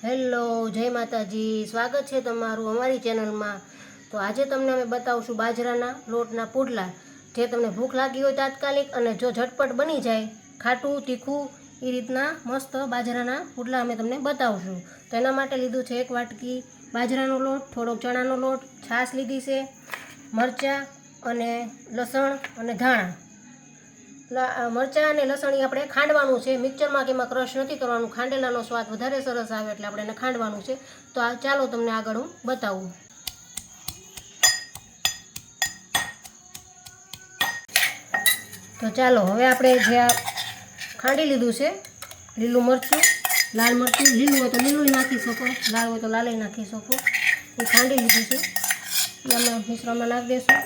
Hello, જય માતાજી। સ્વાગત છે તમારું અમારી ચેનલમાં। તો આજે તમને અમે બતાવશું બાજરાના લોટના પુડલા, જે તમને ભૂખ લાગી હોય તાત્કાલિક અને જો ઝટપટ બની જાય, ખાટું તીખું એ રીતના મસ્ત બાજરાના પુડલા અમે તમને બતાવશું। તો એના માટે લીધું છે 1 વાટકી બાજરાનો લોટ, થોડોક ચણાનો લોટ, છાશ લીધી છે, મરચાં અને લસણ અને ધાણા। મરચાં અને લસણ આપણે ખાંડવાનું છે, મિક્સરમાં કે એમાં ક્રશ નથી કરવાનું। ખાંડેલાનો સ્વાદ વધારે સરસ આવે એટલે આપણે એને ખાંડવાનું છે। તો ચાલો તમને આગળ હું બતાવું। તો ચાલો હવે આપણે જે આ ખાંડી લીધું છે, લીલું મરચું, લાલ મરચું, લીલું હોય તો લીલું નાખી શકો, લાલ હોય તો લાલ નાખી શકો, એ ખાંડી લીધું છે એ અમે મિશ્રણમાં નાખી દઈશું।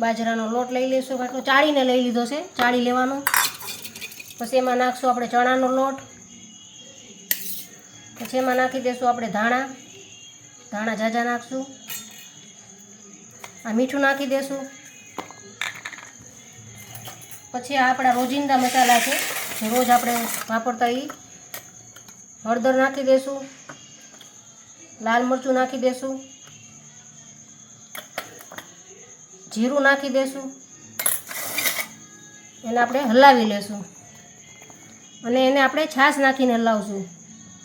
બાજરાનો લોટ લઈ લઈશું, આટલો ચાળીને લઈ લીધો છે, ચાળી લેવાનો। પછી એમાં નાખશું આપણે ચણાનો લોટ, પછી એમાં નાખી દઈશું આપણે ધાણા ઝાઝા નાખશું, આ મીઠું નાખી દઈશું। પછી આ આપણા રોજિંદા મસાલા છે જે રોજ આપણે વાપરતા એ હળદર નાખી દઈશું, લાલ મરચું નાખી દઈશું, જીરું નાખી દઈશું, એને આપણે હલાવી લેશું અને એને આપણે છાશ નાખીને હલાવશું,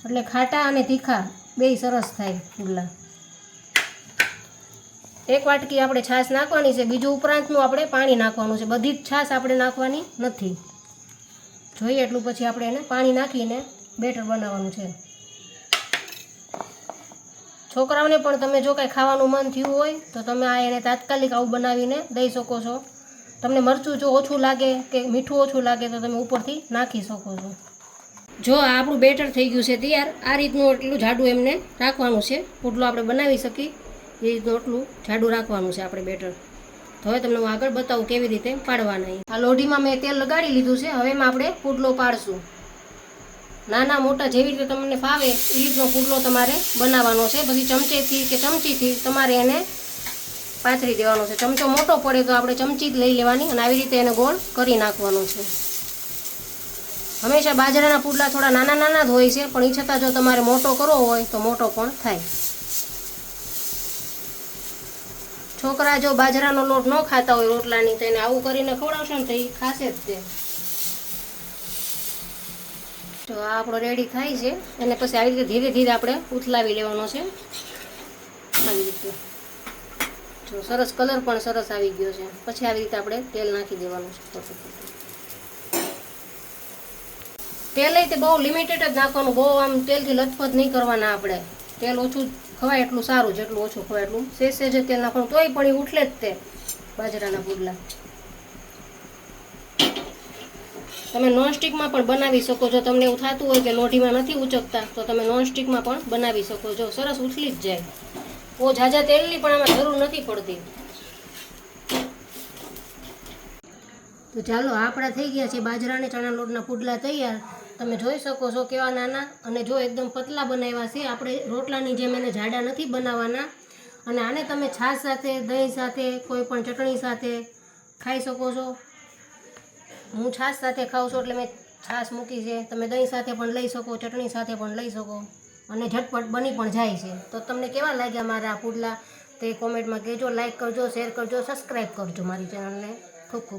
એટલે ખાટા અને તીખા બેય સરસ થાય પુડલા। 1 વાટકી આપણે છાશ નાખવાની છે, બીજું ઉપરાંતનું આપણે પાણી નાખવાનું છે, બધી જ છાશ આપણે નાખવાની નથી, જોઈએ એટલું પછી આપણે એને પાણી નાખીને બેટર બનાવવાનું છે। છોકરાઓને પણ તમે જો કાંઈ ખાવાનું મન થયું હોય તો તમે આ એને તાત્કાલિક આવું બનાવીને દઈ શકો છો। તમને મરચું જો ઓછું લાગે કે મીઠું ઓછું લાગે તો તમે ઉપરથી નાખી શકો છો। જો આ આપણું બેટર થઈ ગયું છે તૈયાર, આ રીતનું એટલું જાડું એમને રાખવાનું છે, પુડલો આપણે બનાવી શકીએ એ રીતનું એટલું જાડું રાખવાનું છે આપણે બેટર। તો હવે તમને હું આગળ બતાવું કેવી રીતે પાડવાના। આ લોઢીમાં મેં તેલ લગાડી લીધું છે, હવે એમાં આપણે પુડલો પાડશું। નાના મોટા જેવી રીતે તમને ફાવે એ રીતનો પુડલો તમારે બનાવવાનો છે। પછી ચમચેથી કે ચમચીથી તમારે એને પાથરી દેવાનો છે, ચમચો મોટો પડે તો આપણે ચમચી જ લઈ લેવાની અને આવી રીતે એને ગોળ કરી નાખવાનો છે। હંમેશા બાજરાના પુડલા થોડા નાના નાના જ હોય છે, પણ એ છતાં જો તમારે મોટો કરવો હોય તો મોટો પણ થાય। છોકરા જો બાજરાનો લોટ ન ખાતા હોય રોટલાની, તો એને આવું કરીને ખવડાવશો ને તો એ ખાશે જ તે। તો આ આપણો રેડી થાય છે, અને પછી આવી રીતે ધીરે ધીરે આપણે ઉથલાવી લેવાનો છે, આવી રીતે। જો સરસ કલર પણ સરસ આવી ગયો છે, પછી આવી રીતે આપણે તેલ નાખી દેવાનું છે। તેલ તે બહુ લિમિટેડ જ નાખવાનું, બહુ આમ તેલથી લથપથ નહીં કરવાના આપણે। તેલ ઓછું ખવાય એટલું સારું, જેટલું ઓછું ખવાય એટલું સેજ તેલ નાખવાનું, તોય પણ એ ઉઠલે જ તે બાજરાના પુડલા। તમે નોનસ્ટિકમાં પણ બનાવી શકો છો, તમને એવું થતું હોય કે લોઢીમાં નથી ઉચકતા તો તમે નોનસ્ટિકમાં પણ બનાવી શકો છો, સરસ ઉથલી જ જાય। બહુ ઝાઝા તેલની પણ આમાં જરૂર નથી પડતી। તો ચાલો આપણા થઈ ગયા છે બાજરા અને ચણા લોટના પુડલા તૈયાર। તમે જોઈ શકો છો કેવા નાના અને જો એકદમ પતલા બનાવ્યા છે, આપણે રોટલાની જેમ એને જાડા નથી બનાવવાના। અને આને તમે છાશ સાથે, દહીં સાથે, કોઈ પણ ચટણી સાથે ખાઈ શકો છો। હું છાશ સાથે ખાઉં છું એટલે મેં છાશ મૂકી છે, તમે દહીં સાથે પણ લઈ શકો, ચટણી સાથે પણ લઈ શકો અને ઝટપટ બની પણ જાય છે। તો તમને કેવા લાગ્યા મારા પુડલા તે કોમેન્ટમાં કહેજો, લાઈક કરજો, શેર કરજો, સબસ્ક્રાઈબ કરજો મારી ચેનલને। ખૂબ ખૂબ